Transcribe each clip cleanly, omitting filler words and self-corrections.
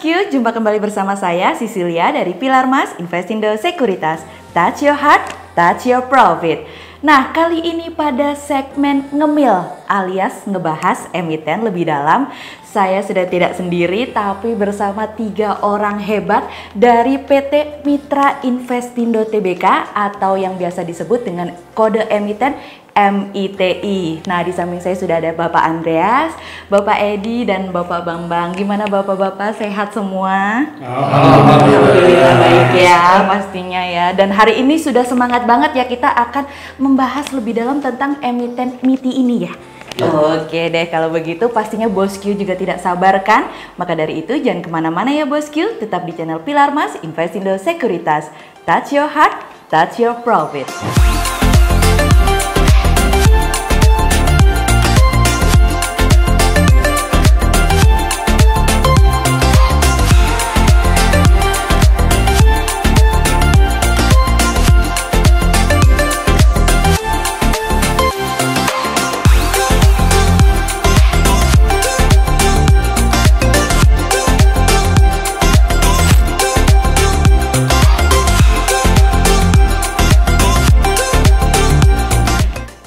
Bosku, jumpa kembali bersama saya Cecilia dari Pilar Mas Investindo Sekuritas. Touch your heart, touch your profit. Nah, kali ini pada segmen ngemil alias ngebahas emiten lebih dalam, saya sudah tidak sendiri tapi bersama 3 orang hebat dari PT Mitra Investindo Tbk atau yang biasa disebut dengan kode emiten MITI. Nah, di samping saya sudah ada Bapak Andreas, Bapak Edi, dan Bapak Bambang. Gimana Bapak-bapak, sehat semua? Alhamdulillah baik ya, pastinya ya. Dan hari ini sudah semangat banget ya, kita akan membahas lebih dalam tentang emiten MITI ini ya. Oke deh, kalau begitu pastinya Bosku juga tidak sabar kan? Maka dari itu jangan kemana-mana ya Bosku, tetap di channel Pilar Mas Investindo Sekuritas. Touch your heart, touch your profit.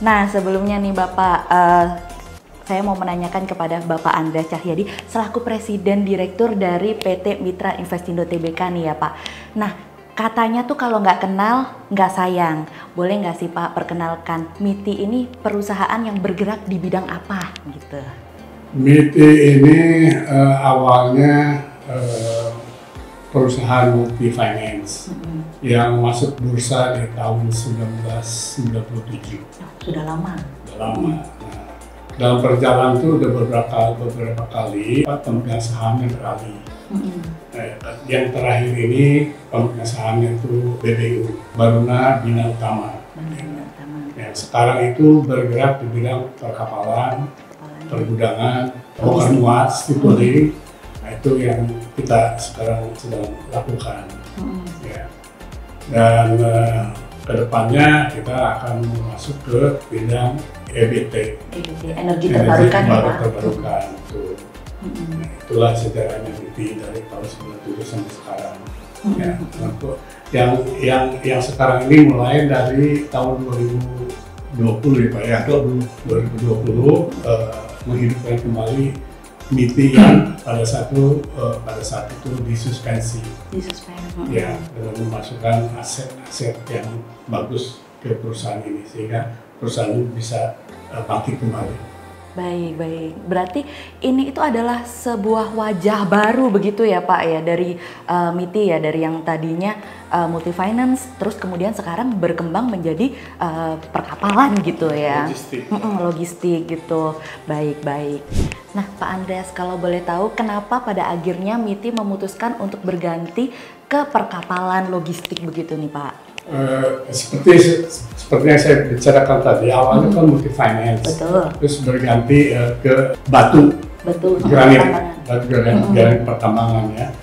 Nah, sebelumnya nih Bapak, saya mau menanyakan kepada Bapak Andreas Cahyadi selaku Presiden Direktur dari PT Mitra Investindo Tbk nih ya Pak. Nah, katanya tuh kalau nggak kenal nggak sayang. Boleh nggak sih Pak perkenalkan MITI ini perusahaan yang bergerak di bidang apa gitu? MITI ini awalnya perusahaan multi finance yang masuk bursa di tahun 1997. Sudah lama. Sudah lama. Nah, dalam perjalanan itu udah beberapa kali pemegang sahamnya beralih. Yang terakhir ini pemegang sahamnya itu BBU, Baruna Bina Utama. Yang sekarang itu bergerak di bidang perkapalan, pergudangan, bongkar muat, stipuling. Nah, itu yang kita sekarang sedang lakukan. Ya. Dan kedepannya kita akan masuk ke bidang EBT, energi terbarukan ya Pak. Terbarukan. Nah, itulah sejarahnya MITI dari tahun 97 sampai sekarang. Ya, yang sekarang ini mulai dari tahun 2020 ya Pak ya, 2020 menghidupkan kembali MITI yang pada saat itu disuspensi. Ya, dengan memasukkan aset-aset yang bagus ke perusahaan ini sehingga perusahaan ini bisa bangkit kembali. Baik. Berarti ini itu adalah sebuah wajah baru begitu ya Pak ya dari MITI ya, dari yang tadinya multi finance terus kemudian sekarang berkembang menjadi perkapalan gitu ya. Logistik gitu. Baik. Nah Pak Andreas, kalau boleh tahu kenapa pada akhirnya MITI memutuskan untuk berganti ke perkapalan logistik begitu nih Pak? Seperti yang saya bicarakan tadi, awalnya kan multi finance, terus berganti ke batu granit pertambangan ya.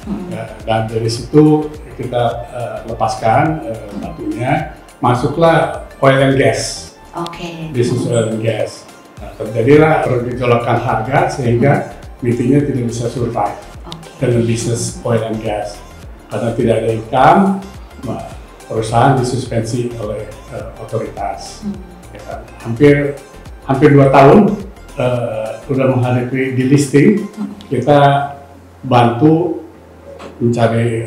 Dan dari situ kita lepaskan batunya, masuklah oil and gas, bisnis oil and gas. Nah, terjadilah pergejolakan harga sehingga MITI-nya tidak bisa survive dengan bisnis oil and gas karena tidak ada income. Perusahaan disuspensi oleh otoritas. Ya kan? Hampir 2 tahun sudah menghadapi delisting, kita bantu mencari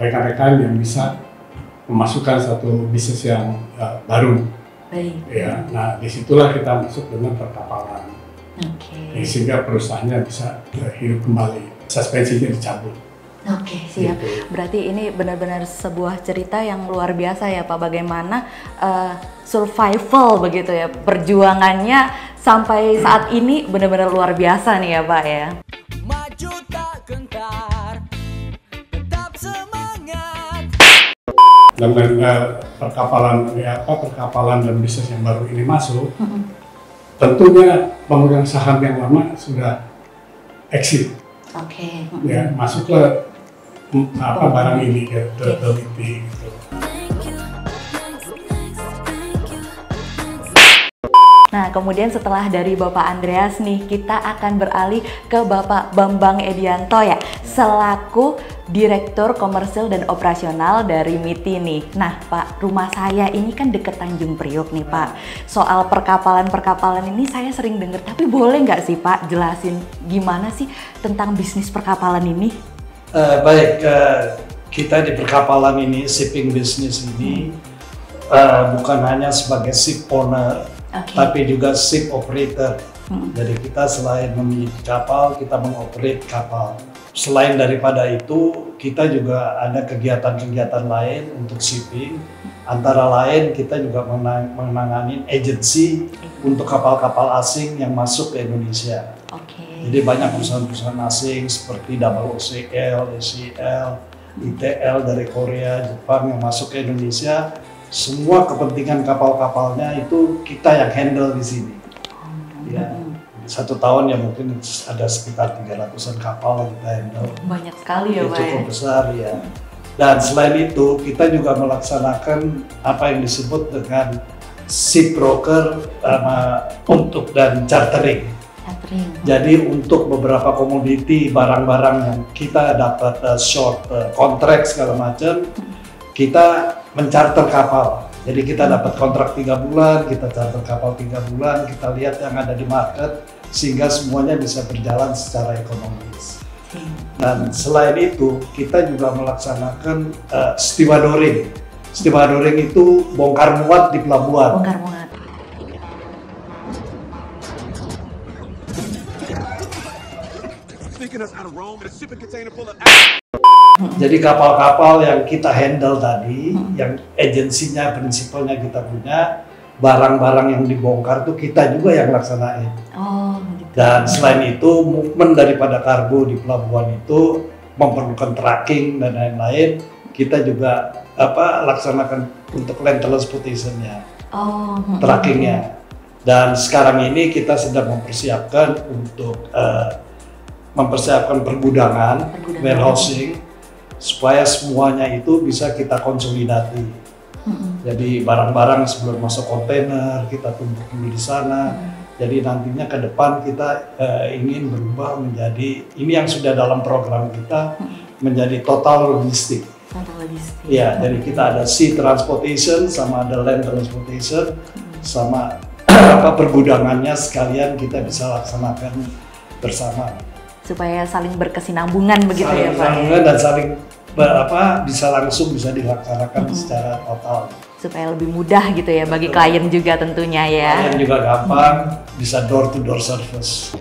rekan-rekan yang bisa memasukkan satu bisnis yang baru. Ya, nah disitulah kita masuk dengan perkapalan. Sehingga perusahaannya bisa hidup kembali, suspensinya dicabut. Siap. Berarti ini benar-benar sebuah cerita yang luar biasa ya Pak, bagaimana survival begitu ya, perjuangannya sampai saat ini benar-benar luar biasa nih ya Pak ya. Maju tak gentar, tetap semangat. Dengan perkapalan dan bisnis yang baru ini masuk, tentunya pemegang saham yang lama sudah exit. Ya, masuklah barang ini ke MITI gitu. Nah, kemudian setelah dari Bapak Andreas nih, kita akan beralih ke Bapak Bambang Edianto ya, selaku Direktur Komersil dan Operasional dari MITI nih. Nah Pak, rumah saya ini kan deket Tanjung Priok nih Pak. Soal perkapalan ini saya sering dengar, tapi boleh nggak sih Pak jelasin gimana sih tentang bisnis perkapalan ini? Baik, kita di perkapalan ini, shipping business ini bukan hanya sebagai ship owner, tapi juga ship operator. Jadi kita selain memiliki kapal, kita mengoperate kapal. Selain daripada itu, kita juga ada kegiatan-kegiatan lain untuk shipping. Antara lain kita juga menangani agensi untuk kapal-kapal asing yang masuk ke Indonesia. Jadi banyak perusahaan-perusahaan asing seperti OOCL, ACL, ITL dari Korea, Jepang yang masuk ke Indonesia. Semua kepentingan kapal-kapalnya itu kita yang handle di sini. Ya. 1 tahun ya mungkin ada sekitar 300-an kapal yang kita handle. Banyak sekali ya Pak. Cukup besar ya. Dan selain itu kita juga melaksanakan apa yang disebut dengan ship broker untuk dan chartering. Jadi untuk beberapa komoditi barang-barang yang kita dapat short kontrak segala macam, kita mencarter kapal. Jadi kita dapat kontrak 3 bulan, kita charter kapal 3 bulan, kita lihat yang ada di market sehingga semuanya bisa berjalan secara ekonomis. Dan selain itu kita juga melaksanakan stevedoring. Stevedoring itu bongkar muat di pelabuhan. Bongkar muat. Jadi kapal-kapal yang kita handle tadi, yang agensinya, prinsipalnya kita punya, barang-barang yang dibongkar itu kita juga yang laksanain. Gitu. Dan selain itu, movement daripada kargo di pelabuhan itu memerlukan tracking dan lain-lain. Kita juga laksanakan untuk land transportation-nya, trackingnya. Dan sekarang ini kita sedang mempersiapkan untuk mempersiapkan pergudangan, warehousing, supaya semuanya itu bisa kita konsolidasi. Jadi barang-barang sebelum masuk kontainer kita tumpuk dulu di sana. Jadi nantinya ke depan kita ingin berubah menjadi, ini yang sudah dalam program kita, menjadi total logistik. Ya, jadi kita ada sea transportation sama ada land transportation sama pergudangannya sekalian kita bisa laksanakan bersama. Supaya saling berkesinambungan begitu ya Pak. Saling dan saling bisa langsung bisa dilaksanakan secara total. Supaya lebih mudah gitu ya bagi klien juga tentunya ya. Klien juga gampang, bisa door to door service.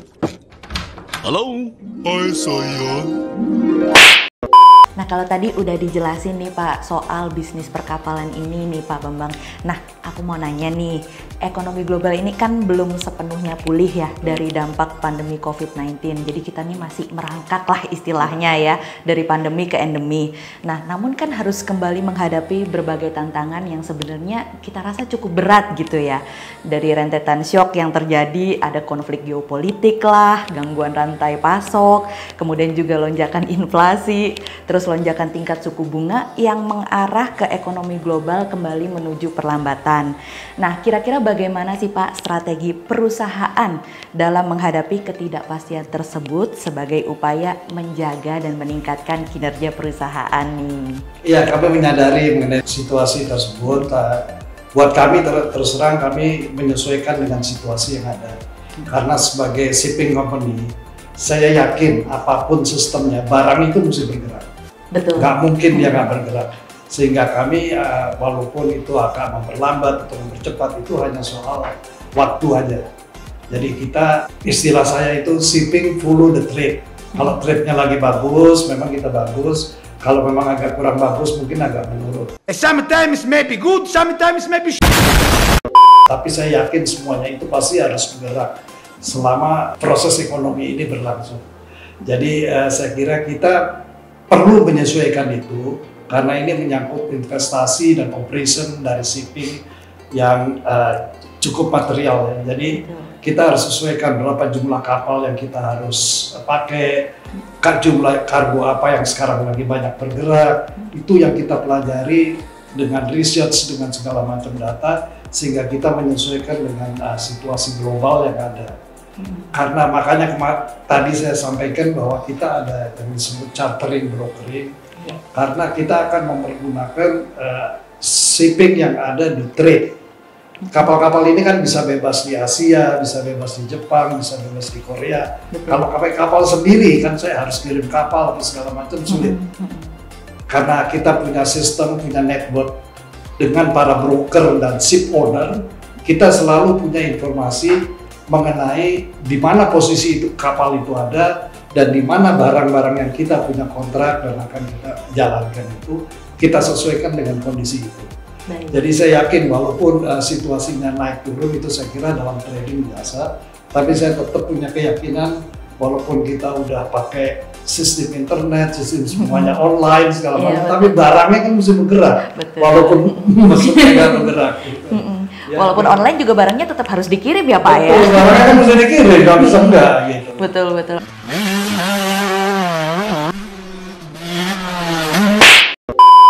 Halo, saya. Nah kalau tadi udah dijelasin nih Pak soal bisnis perkapalan ini nih Pak Bambang. Nah aku mau nanya nih, ekonomi global ini kan belum sepenuhnya pulih ya dari dampak pandemi COVID-19. Jadi kita nih masih merangkak lah istilahnya ya dari pandemi ke endemi. Nah namun kan harus kembali menghadapi berbagai tantangan yang sebenarnya kita rasa cukup berat gitu ya. Dari rentetan shock yang terjadi, ada konflik geopolitik lah, gangguan rantai pasok, kemudian juga lonjakan inflasi, terus lonjakan tingkat suku bunga yang mengarah ke ekonomi global kembali menuju perlambatan. Nah, kira-kira bagaimana sih Pak strategi perusahaan dalam menghadapi ketidakpastian tersebut sebagai upaya menjaga dan meningkatkan kinerja perusahaan nih? Iya, kami menyadari mengenai situasi tersebut. Buat kami terus terang kami menyesuaikan dengan situasi yang ada. Karena sebagai shipping company, saya yakin apapun sistemnya, barang itu mesti bergerak. Betul. Nggak mungkin dia nggak bergerak. Sehingga kami walaupun itu akan memperlambat atau mempercepat itu hanya soal waktu aja. Jadi kita, istilah saya itu shipping follow the trade. Kalau trade-nya lagi bagus, memang kita bagus. Kalau memang agak kurang bagus, mungkin agak menurun. Sometimes maybe good, sometimes maybe. Tapi saya yakin semuanya itu pasti harus bergerak selama proses ekonomi ini berlangsung. Jadi saya kira kita perlu menyesuaikan itu karena ini menyangkut investasi dan operation dari shipping yang cukup material ya. Jadi kita harus sesuaikan berapa jumlah kapal yang kita harus pakai, jumlah kargo apa yang sekarang lagi banyak bergerak. Itu yang kita pelajari dengan research, dengan segala macam data sehingga kita menyesuaikan dengan situasi global yang ada. Karena makanya tadi saya sampaikan bahwa kita ada yang disebut chartering brokering, karena kita akan mempergunakan shipping yang ada di trade. Kapal-kapal ini kan bisa bebas di Asia, bisa bebas di Jepang, bisa bebas di Korea. Kalau kapal sendiri kan saya harus kirim kapal segala macam sulit. Karena kita punya sistem, punya network dengan para broker dan ship owner, kita selalu punya informasi mengenai di mana posisi itu kapal itu ada dan di mana barang-barang yang kita punya kontrak dan akan kita jalankan itu kita sesuaikan dengan kondisi itu. Baik. Jadi saya yakin walaupun situasinya naik turun itu saya kira dalam trading biasa, tapi saya tetap punya keyakinan walaupun kita udah pakai sistem internet, sistem semuanya online segala macam, tapi barangnya kan mesti bergerak. Betul. Walaupun mesinnya nggak bergerak. Gitu. Ya, walaupun online juga barangnya tetap harus dikirim ya Pak. Betul, ya. Barangnya kan mesti dikirim, nggak bisa enggak gitu. Betul.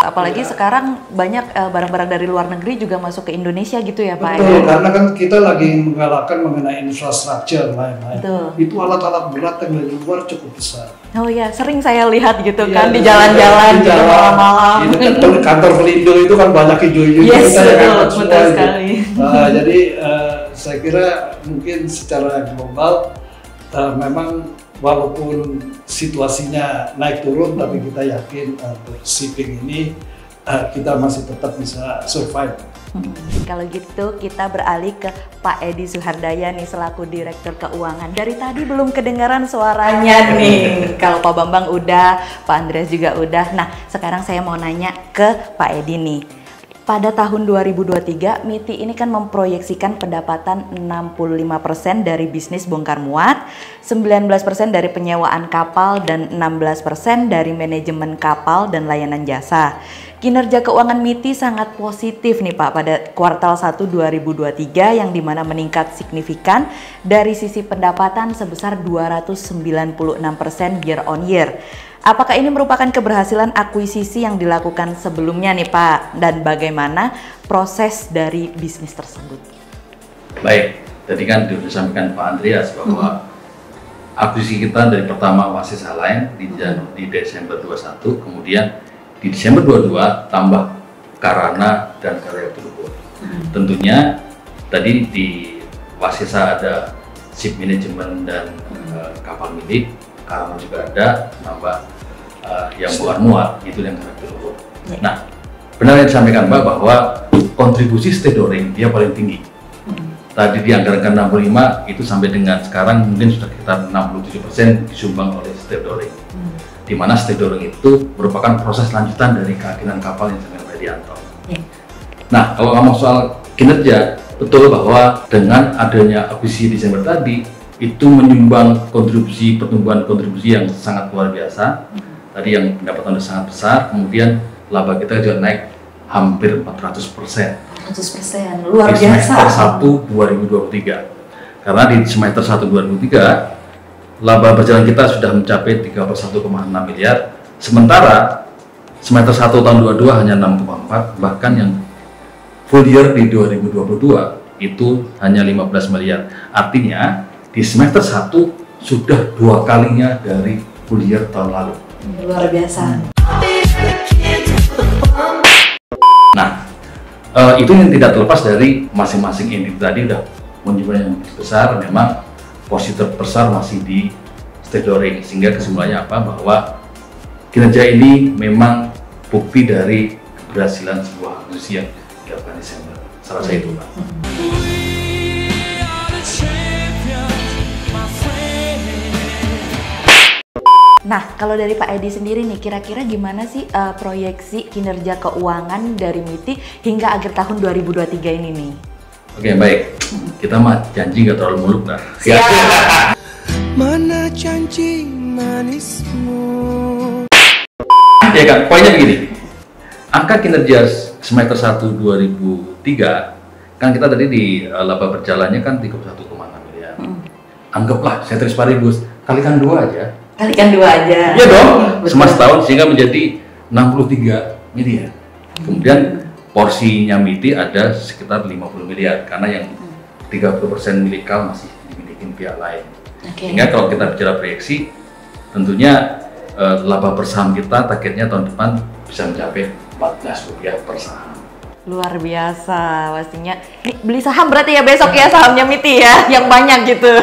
Apalagi sekarang banyak barang-barang dari luar negeri juga masuk ke Indonesia gitu ya Pak. Betul, karena kan kita lagi menggalakkan mengenai infrastruktur lain-lain. Itu alat-alat berat yang dari luar cukup besar. Oh ya, sering saya lihat gitu kan di jalan-jalan gitu malam-malam. Itu kantor Pelindo itu kan banyak hijau-hijau. Yes, betul sekali. Jadi saya kira mungkin secara global memang walaupun situasinya naik turun, tapi kita yakin shipping ini kita masih tetap bisa survive. Kalau gitu kita beralih ke Pak Edi Suhardaya nih selaku Direktur Keuangan. Dari tadi belum kedengaran suaranya nih. Kalau Pak Bambang udah, Pak Andreas juga udah. Nah sekarang saya mau nanya ke Pak Edi nih. Pada tahun 2023, MITI ini kan memproyeksikan pendapatan 65% dari bisnis bongkar muat, 19% dari penyewaan kapal, dan 16% dari manajemen kapal dan layanan jasa. Kinerja keuangan MITI sangat positif nih Pak pada kuartal 1 2023 yang dimana meningkat signifikan dari sisi pendapatan sebesar 296% year on year. Apakah ini merupakan keberhasilan akuisisi yang dilakukan sebelumnya nih Pak? Dan bagaimana proses dari bisnis tersebut? Baik, tadi kan sudah disampaikan Pak Andreas bahwa akuisisi kita dari pertama Wasesa Line di Desember 21, kemudian di Desember 22 tambah Karana dan Karya Turbo. Tentunya tadi di Wasesa ada ship management dan kapal milik, Karana juga ada tambah yang bukan muat, itu yang karakter umum. Nah, benar yang disampaikan Mbak bahwa kontribusi stevedoring dia paling tinggi. Tadi dianggarkan 65, itu sampai dengan sekarang mungkin sudah sekitar 67% disumbang oleh stevedoring. Di mana stevedoring itu merupakan proses lanjutan dari keyakinan kapal yang dengan Radianto. Nah, kalau ngomong soal kinerja, betul bahwa dengan adanya akuisisi Desember tadi, itu menyumbang pertumbuhan kontribusi yang sangat luar biasa. Tadi yang pendapatan sudah sangat besar, kemudian laba kita juga naik hampir 400%. 400%, luar di biasa. Semester 1 2023. Karena di semester 1 2023, laba berjalan kita sudah mencapai 31,6 miliar, sementara semester 1 tahun 22 hanya 6,4, bahkan yang full year di 2022 itu hanya 15 miliar. Artinya di semester 1 sudah 2 kalinya dari full year tahun lalu. Luar biasa. Nah, itu yang tidak terlepas dari masing-masing entity tadi udah menjumlah yang besar. Memang posisi terbesar masih di stevedoring, sehingga kesimpulannya apa? Bahwa kinerja ini memang bukti dari keberhasilan sebuah akuisisi yang dilakukan Desember. Salah satu itu, Pak. Nah, kalau dari Pak Edi sendiri nih, kira-kira gimana sih proyeksi kinerja keuangan dari MITI hingga akhir tahun 2023 ini nih? Oke, baik. Kita mah janji nggak terlalu muluk lah. Mana janji manismu? Ya kan, poinnya begini. Angka kinerja semester 1 2003, kan kita tadi di laba berjalannya kan 31,6 miliar. Anggaplah, ceteris paribus, kalikan 2 aja. Kalikan 2 aja. Iya dong, semasa tahun sehingga menjadi 63 miliar. Kemudian porsinya MITI ada sekitar 50 miliar karena yang 30% milik KAL masih dimiliki. bikin pihak lain. Sehingga kalau kita bicara proyeksi, tentunya laba per saham kita targetnya tahun depan bisa mencapai Rp14 per saham. Luar biasa pastinya. Nih, beli saham berarti ya besok ya sahamnya MITI ya, yang banyak gitu.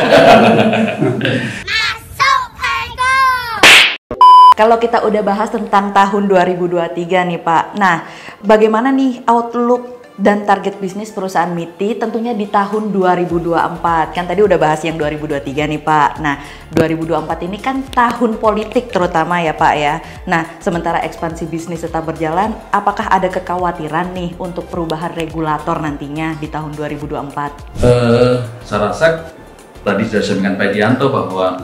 Kalau kita udah bahas tentang tahun 2023 nih Pak, nah bagaimana nih outlook dan target bisnis perusahaan MITI tentunya di tahun 2024? Kan tadi udah bahas yang 2023 nih Pak. Nah 2024 ini kan tahun politik terutama ya Pak ya. Nah sementara ekspansi bisnis tetap berjalan, apakah ada kekhawatiran nih untuk perubahan regulator nantinya di tahun 2024? Saya rasa tadi sudah disampaikan Pak Dianto bahwa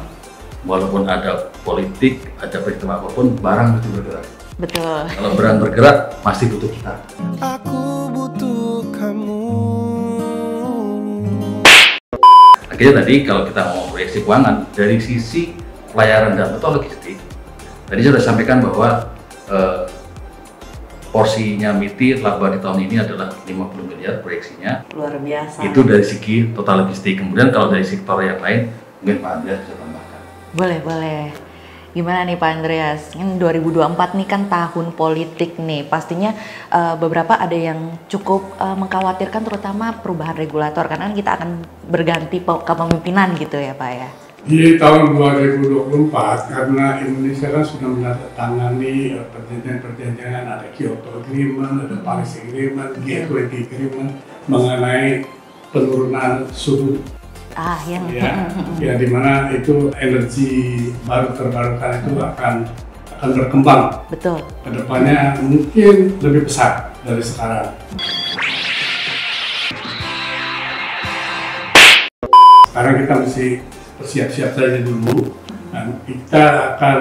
walaupun ada politik, ada peristiwa apapun, barang mesti bergerak. Betul. Kalau barang bergerak, pasti butuh kita. Aku butuh kamu. Akhirnya tadi kalau kita mau proyeksi keuangan, dari sisi pelayaran dan atau logistik, tadi saya sudah sampaikan bahwa porsinya MITI laba di tahun ini adalah 50 miliar proyeksinya. Luar biasa. Itu dari segi total logistik. Kemudian kalau dari sektor yang lain, mungkin Pak Andreas bisa tambahkan. Boleh. Gimana nih Pak Andreas? Ini 2024 nih kan tahun politik nih. Pastinya beberapa ada yang cukup mengkhawatirkan terutama perubahan regulator karena kita akan berganti kepemimpinan gitu ya Pak ya. Di tahun 2024 karena Indonesia kan sudah menandatangani perjanjian ada Kyoto Agreement, ada Paris Agreement, G20 Agreement mengenai penurunan suhu. Ya, dimana itu energi baru terbarukan itu akan berkembang. Betul. Kedepannya mungkin lebih besar dari sekarang. Sekarang kita mesti bersiap-siap saja dulu. Dan kita akan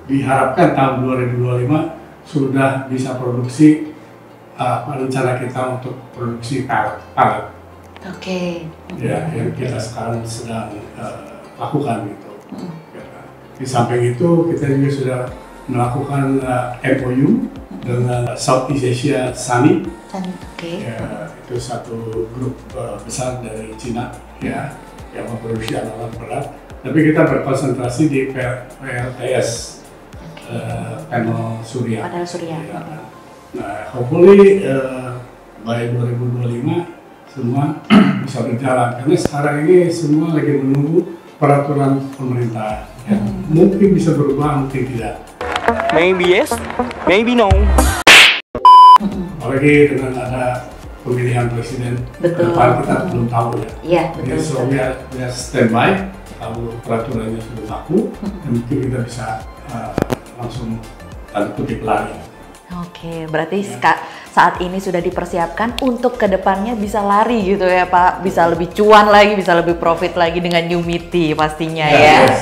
diharapkan tahun 2025 sudah bisa produksi rencana kita untuk produksi palet. Oke. Ya, yang kita sekarang sedang lakukan gitu. Di samping itu kita juga sudah melakukan MOU dengan Southeast Asia SANI. Ya, itu satu grup besar dari Cina ya yang memproduksi alat berat. Tapi kita berkonsentrasi di PLTS, panel surya. Panel surya. Ya. Nah, hopefully by 2025 semua bisa berjalan karena sekarang ini semua lagi menunggu peraturan pemerintah yang mungkin bisa berubah, mungkin tidak. Maybe yes, maybe no. Apalagi dengan ada pemilihan presiden depan kita belum tahu ya. Iya betul. So we are standby, kalau peraturannya sudah baku, dan mungkin kita bisa langsung tanda kutip lari. Oke, berarti saat ini sudah dipersiapkan untuk kedepannya bisa lari gitu ya Pak, bisa lebih cuan lagi, bisa lebih profit lagi dengan New MITI pastinya ya.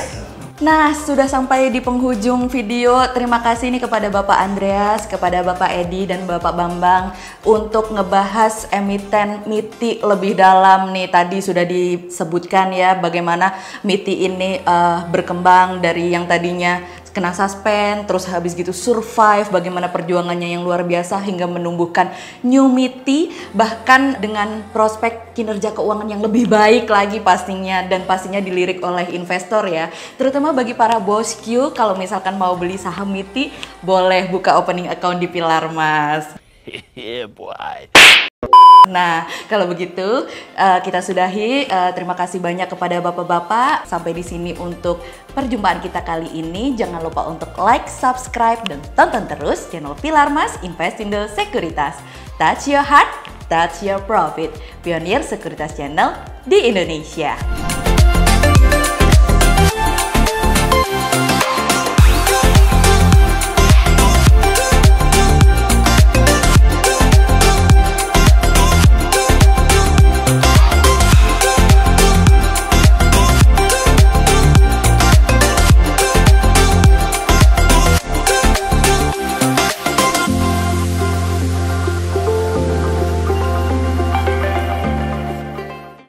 Nah, sudah sampai di penghujung video. Terima kasih nih kepada Bapak Andreas, kepada Bapak Edi dan Bapak Bambang untuk ngebahas emiten MITI lebih dalam nih. Tadi sudah disebutkan ya bagaimana MITI ini berkembang dari yang tadinya kena suspend, terus habis gitu survive, bagaimana perjuangannya yang luar biasa hingga menumbuhkan New MITI, bahkan dengan prospek kinerja keuangan yang lebih baik lagi pastinya, dan pastinya dilirik oleh investor ya. Terutama bagi para bosku, kalau misalkan mau beli saham MITI, boleh buka opening account di Pilar Mas. Nah, kalau begitu kita sudahi. Terima kasih banyak kepada bapak-bapak. Sampai di sini untuk perjumpaan kita kali ini. Jangan lupa untuk like, subscribe, dan tonton terus channel Pilar Mas Investindo Sekuritas. Touch your heart, touch your profit. Pionir Sekuritas Channel di Indonesia.